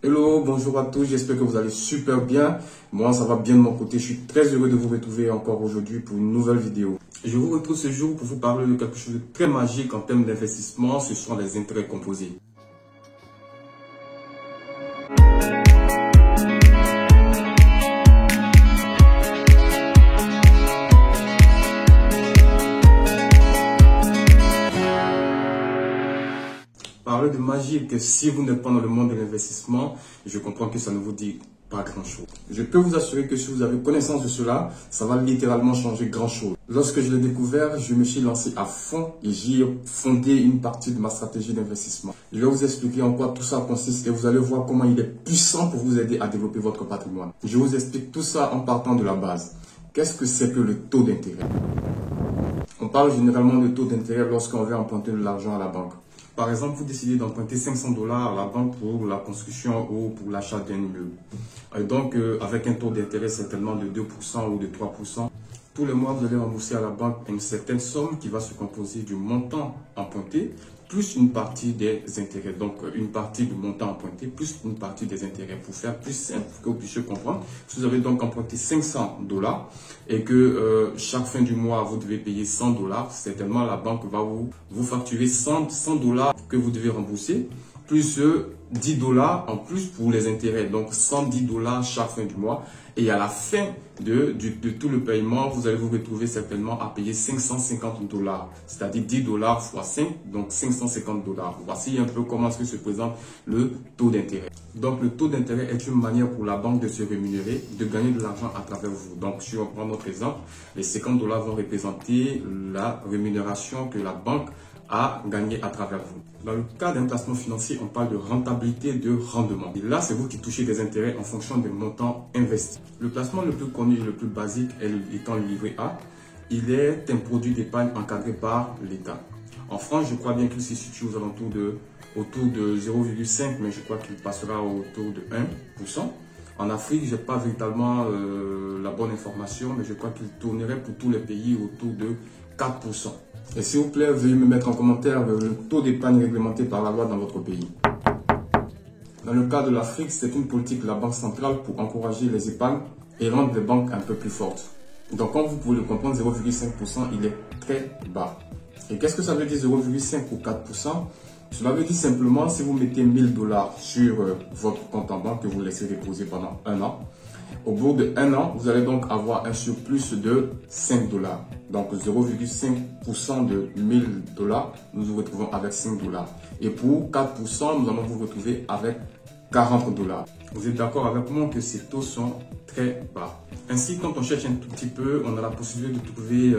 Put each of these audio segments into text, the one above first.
Hello, bonjour à tous, j'espère que vous allez super bien. Moi, ça va bien de mon côté. Je suis très heureux de vous retrouver encore aujourd'hui pour une nouvelle vidéo. Je vous retrouve ce jour pour vous parler de quelque chose de très magique en termes d'investissement, ce sont les intérêts composés. Parler de magie, que si vous n'êtes pas dans le monde de l'investissement, je comprends que ça ne vous dit pas grand-chose. Je peux vous assurer que si vous avez connaissance de cela, ça va littéralement changer grand-chose. Lorsque je l'ai découvert, je me suis lancé à fond et j'y ai fondé une partie de ma stratégie d'investissement. Je vais vous expliquer en quoi tout ça consiste et vous allez voir comment il est puissant pour vous aider à développer votre patrimoine. Je vous explique tout ça en partant de la base. Qu'est-ce que c'est que le taux d'intérêt? On parle généralement de taux d'intérêt lorsqu'on veut emprunter de l'argent à la banque. Par exemple, vous décidez d'emprunter 500 $ à la banque pour la construction ou pour l'achat d'un immeuble. Et donc, avec un taux d'intérêt certainement de 2% ou de 3%, tous les mois, vous allez rembourser à la banque une certaine somme qui va se composer du montant emprunté plus une partie des intérêts. Donc, une partie du montant emprunté plus une partie des intérêts. Pour faire plus simple, pour que vous puissiez comprendre, si vous avez donc emprunté 500 $ et que chaque fin du mois, vous devez payer 100 $, certainement la banque va vous facturer 100 $ que vous devez rembourser, plus 10 $ en plus pour les intérêts. Donc, 110 $ chaque fin du mois. Et à la fin de tout le paiement, vous allez vous retrouver certainement à payer 550 $. C'est-à-dire 10 $ fois 5, donc 550 $. Voici un peu comment se présente le taux d'intérêt. Donc, le taux d'intérêt est une manière pour la banque de se rémunérer, de gagner de l'argent à travers vous. Donc, si on prend notre exemple, les 50 $ vont représenter la rémunération que la banque à gagner à travers vous. Dans le cas d'un placement financier, on parle de rentabilité, de rendement. Et là, c'est vous qui touchez des intérêts en fonction des montants investis. Le placement le plus connu et le plus basique étant le livret A. Il est un produit d'épargne encadré par l'État. En France, je crois bien qu'il se situe aux alentours autour de 0,5, mais je crois qu'il passera autour de 1%. En Afrique, je n'ai pas véritablement la bonne information, mais je crois qu'il tournerait pour tous les pays autour de 4%. Et s'il vous plaît, veuillez me mettre en commentaire le taux d'épargne réglementé par la loi dans votre pays. Dans le cas de l'Afrique, c'est une politique de la Banque centrale pour encourager les épargnes et rendre les banques un peu plus fortes. Donc, comme vous pouvez le comprendre, 0,5%, il est très bas. Et qu'est-ce que ça veut dire 0,5 ou 4%? Cela veut dire simplement, si vous mettez 1000 $ sur votre compte en banque que vous laissez reposer pendant un an, au bout de un an, vous allez donc avoir un surplus de 5 $. Donc 0,5% de 1000 $, nous nous retrouvons avec 5 $. Et pour 4%, nous allons vous retrouver avec 40 $. Vous êtes d'accord avec moi que ces taux sont très bas. Ainsi, quand on cherche un tout petit peu, on a la possibilité de trouver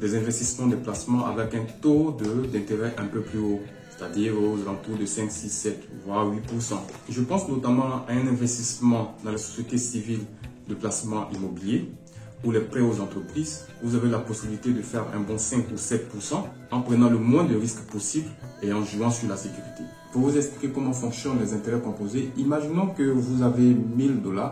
des investissements, des placements avec un taux d'intérêt un peu plus haut, c'est-à-dire aux alentours de 5, 6, 7, voire 8%. Je pense notamment à un investissement dans la société civile de placement immobilier ou les prêts aux entreprises. Vous avez la possibilité de faire un bon 5 ou 7% en prenant le moins de risques possible et en jouant sur la sécurité. Pour vous expliquer comment fonctionnent les intérêts composés, imaginons que vous avez 1000 $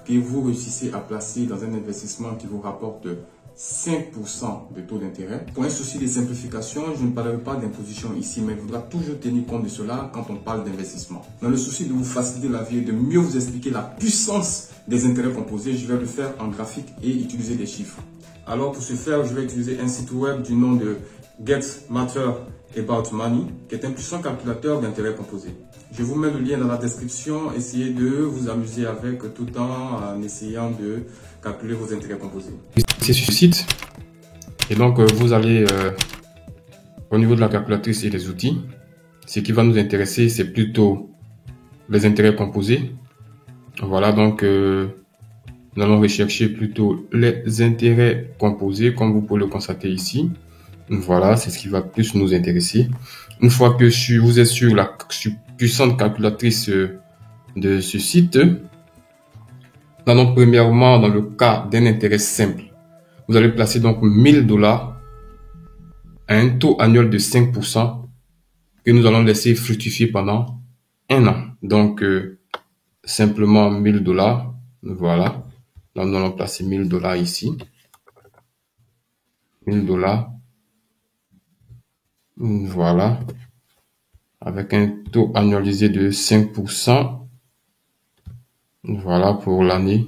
que vous réussissez à placer dans un investissement qui vous rapporte 5% de taux d'intérêt. Pour un souci de simplification, je ne parlerai pas d'imposition ici, mais il faudra toujours tenir compte de cela quand on parle d'investissement. Dans le souci de vous faciliter la vie et de mieux vous expliquer la puissance des intérêts composés, je vais le faire en graphique et utiliser des chiffres. Alors pour ce faire, je vais utiliser un site web du nom de Get Matter About Money, qui est un puissant calculateur d'intérêts composés. Je vous mets le lien dans la description. Essayez de vous amuser avec tout en essayant de calculer vos intérêts composés. C'est sur le site. Et donc, vous allez au niveau de la calculatrice et des outils. Ce qui va nous intéresser, c'est plutôt les intérêts composés. Voilà, donc nous allons rechercher plutôt les intérêts composés, comme vous pouvez le constater ici. Voilà, c'est ce qui va plus nous intéresser. Une fois que vous êtes sur la puissante calculatrice de ce site, donc premièrement, dans le cas d'un intérêt simple, vous allez placer donc 1000 $ à un taux annuel de 5% que nous allons laisser fructifier pendant un an. Donc, simplement 1000 $. Voilà. Là, nous allons placer 1000 $ ici. 1000 $. Voilà. Avec un taux annualisé de 5%. Voilà pour l'année,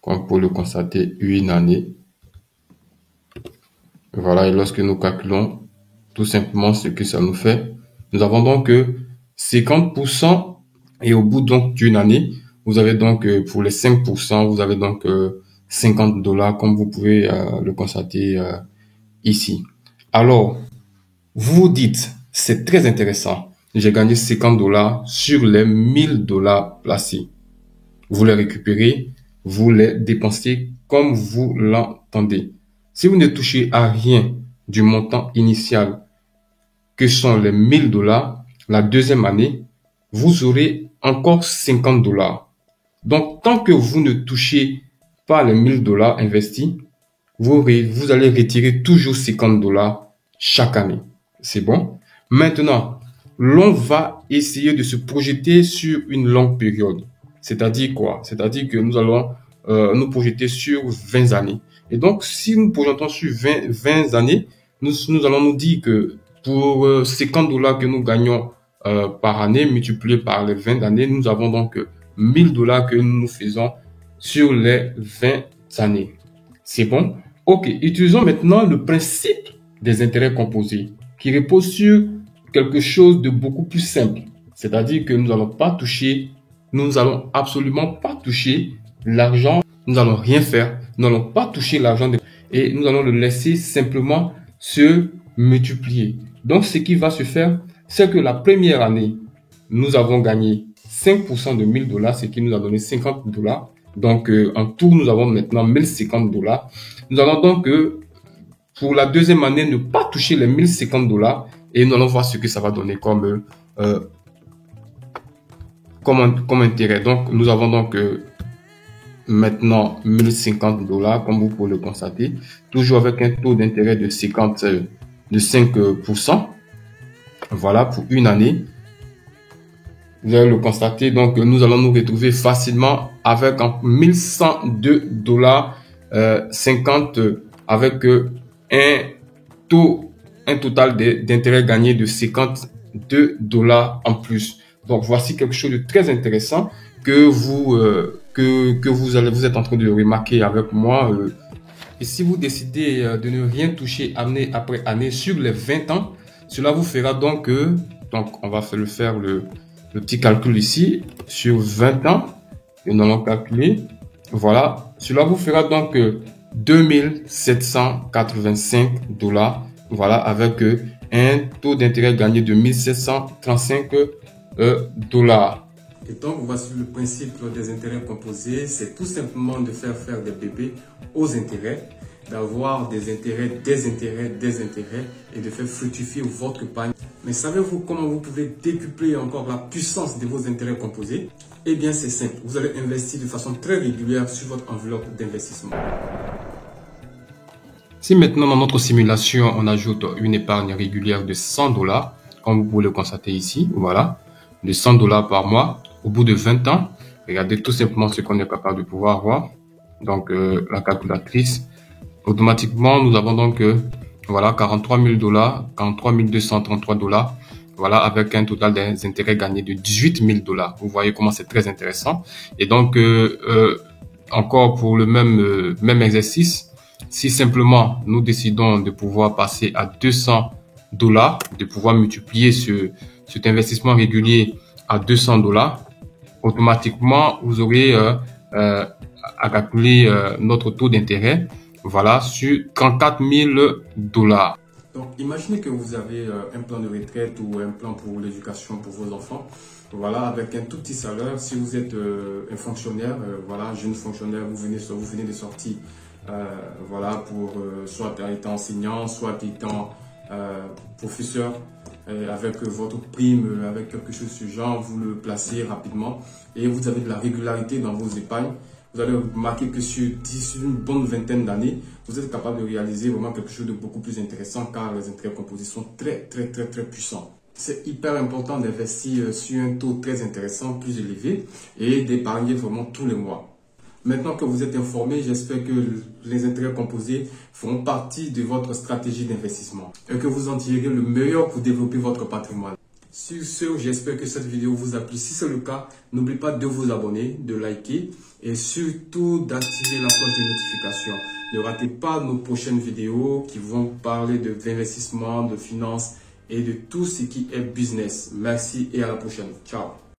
comme pour le constater, une année. Voilà, et lorsque nous calculons tout simplement ce que ça nous fait, nous avons donc 50% et au bout donc d'une année, vous avez donc pour les 5%, vous avez donc $50 comme vous pouvez le constater ici. Alors, vous vous dites, c'est très intéressant. J'ai gagné $50 sur les $1000 placés. Vous les récupérez, vous les dépensez comme vous l'entendez. Si vous ne touchez à rien du montant initial que sont les $1000, la deuxième année, vous aurez encore $50. Donc, tant que vous ne touchez pas les $1000 investis, vous allez retirer toujours $50 chaque année. C'est bon? Maintenant, l'on va essayer de se projeter sur une longue période. C'est-à-dire quoi? C'est-à-dire que nous allons nous projeter sur 20 années. Et donc, si nous projetons sur 20 années, nous allons nous dire que pour $50 que nous gagnons par année, multiplié par les 20 années, nous avons donc $1000 que nous faisons sur les 20 années. C'est bon? Ok, utilisons maintenant le principe des intérêts composés qui repose sur quelque chose de beaucoup plus simple. C'est-à-dire que nous n'allons absolument pas toucher l'argent, nous n'allons rien faire, nous n'allons pas toucher l'argent et nous allons le laisser simplement se multiplier. Donc, ce qui va se faire, c'est que la première année, nous avons gagné 5% de $1000, ce qui nous a donné $50. Donc, en tout, nous avons maintenant $1050. Nous allons donc, pour la deuxième année, ne pas toucher les $1050 et nous allons voir ce que ça va donner comme intérêt. Donc, nous avons donc maintenant $1050, comme vous pouvez le constater, toujours avec un taux d'intérêt de 5%. Voilà, pour une année. Vous allez le constater, donc nous allons nous retrouver facilement avec $1102,50 avec un total d'intérêt gagné de $52 en plus. Donc voici quelque chose de très intéressant que vous êtes en train de remarquer avec moi. Et si vous décidez de ne rien toucher année après année sur les 20 ans, cela vous fera donc on va faire le petit calcul ici sur 20 ans et nous allons calculer. Voilà, cela vous fera donc $2785. Voilà, avec un taux d'intérêt gagné de $1735. Et donc, voici le principe des intérêts composés. C'est tout simplement de faire des bébés aux intérêts, d'avoir des intérêts et de faire fructifier votre épargne. Mais savez-vous comment vous pouvez décupler encore la puissance de vos intérêts composés? Eh bien, c'est simple. Vous allez investir de façon très régulière sur votre enveloppe d'investissement. Si maintenant dans notre simulation, on ajoute une épargne régulière de $100, comme vous pouvez le constater ici, voilà, de $100 par mois, au bout de 20 ans, regardez tout simplement ce qu'on est capable de pouvoir voir. Donc, la calculatrice, automatiquement, nous avons donc, voilà, $43 233, voilà, avec un total des intérêts gagnés de $18 000. Vous voyez comment c'est très intéressant. Et donc, encore pour le même exercice, si simplement nous décidons de pouvoir passer à $200, de pouvoir multiplier cet investissement régulier à $200, automatiquement, vous aurez à calculer notre taux d'intérêt, voilà, sur $34 000. Donc, imaginez que vous avez un plan de retraite ou un plan pour l'éducation pour vos enfants. Voilà, avec un tout petit salaire. Si vous êtes un fonctionnaire, voilà, jeune fonctionnaire, vous venez de sortir, voilà, pour soit étant enseignant, soit étant professeur, avec votre prime, avec quelque chose de ce genre, vous le placez rapidement et vous avez de la régularité dans vos épargnes. Vous allez remarquer que sur une bonne vingtaine d'années, vous êtes capable de réaliser vraiment quelque chose de beaucoup plus intéressant car les intérêts composés sont très puissants. C'est hyper important d'investir sur un taux très intéressant, plus élevé et d'épargner vraiment tous les mois. Maintenant que vous êtes informé, j'espère que les intérêts composés feront partie de votre stratégie d'investissement et que vous en tirerez le meilleur pour développer votre patrimoine. Sur ce, j'espère que cette vidéo vous a plu. Si c'est le cas, n'oubliez pas de vous abonner, de liker et surtout d'activer la cloche de notification. Ne ratez pas nos prochaines vidéos qui vont parler d'investissement, de finances et de tout ce qui est business. Merci et à la prochaine. Ciao.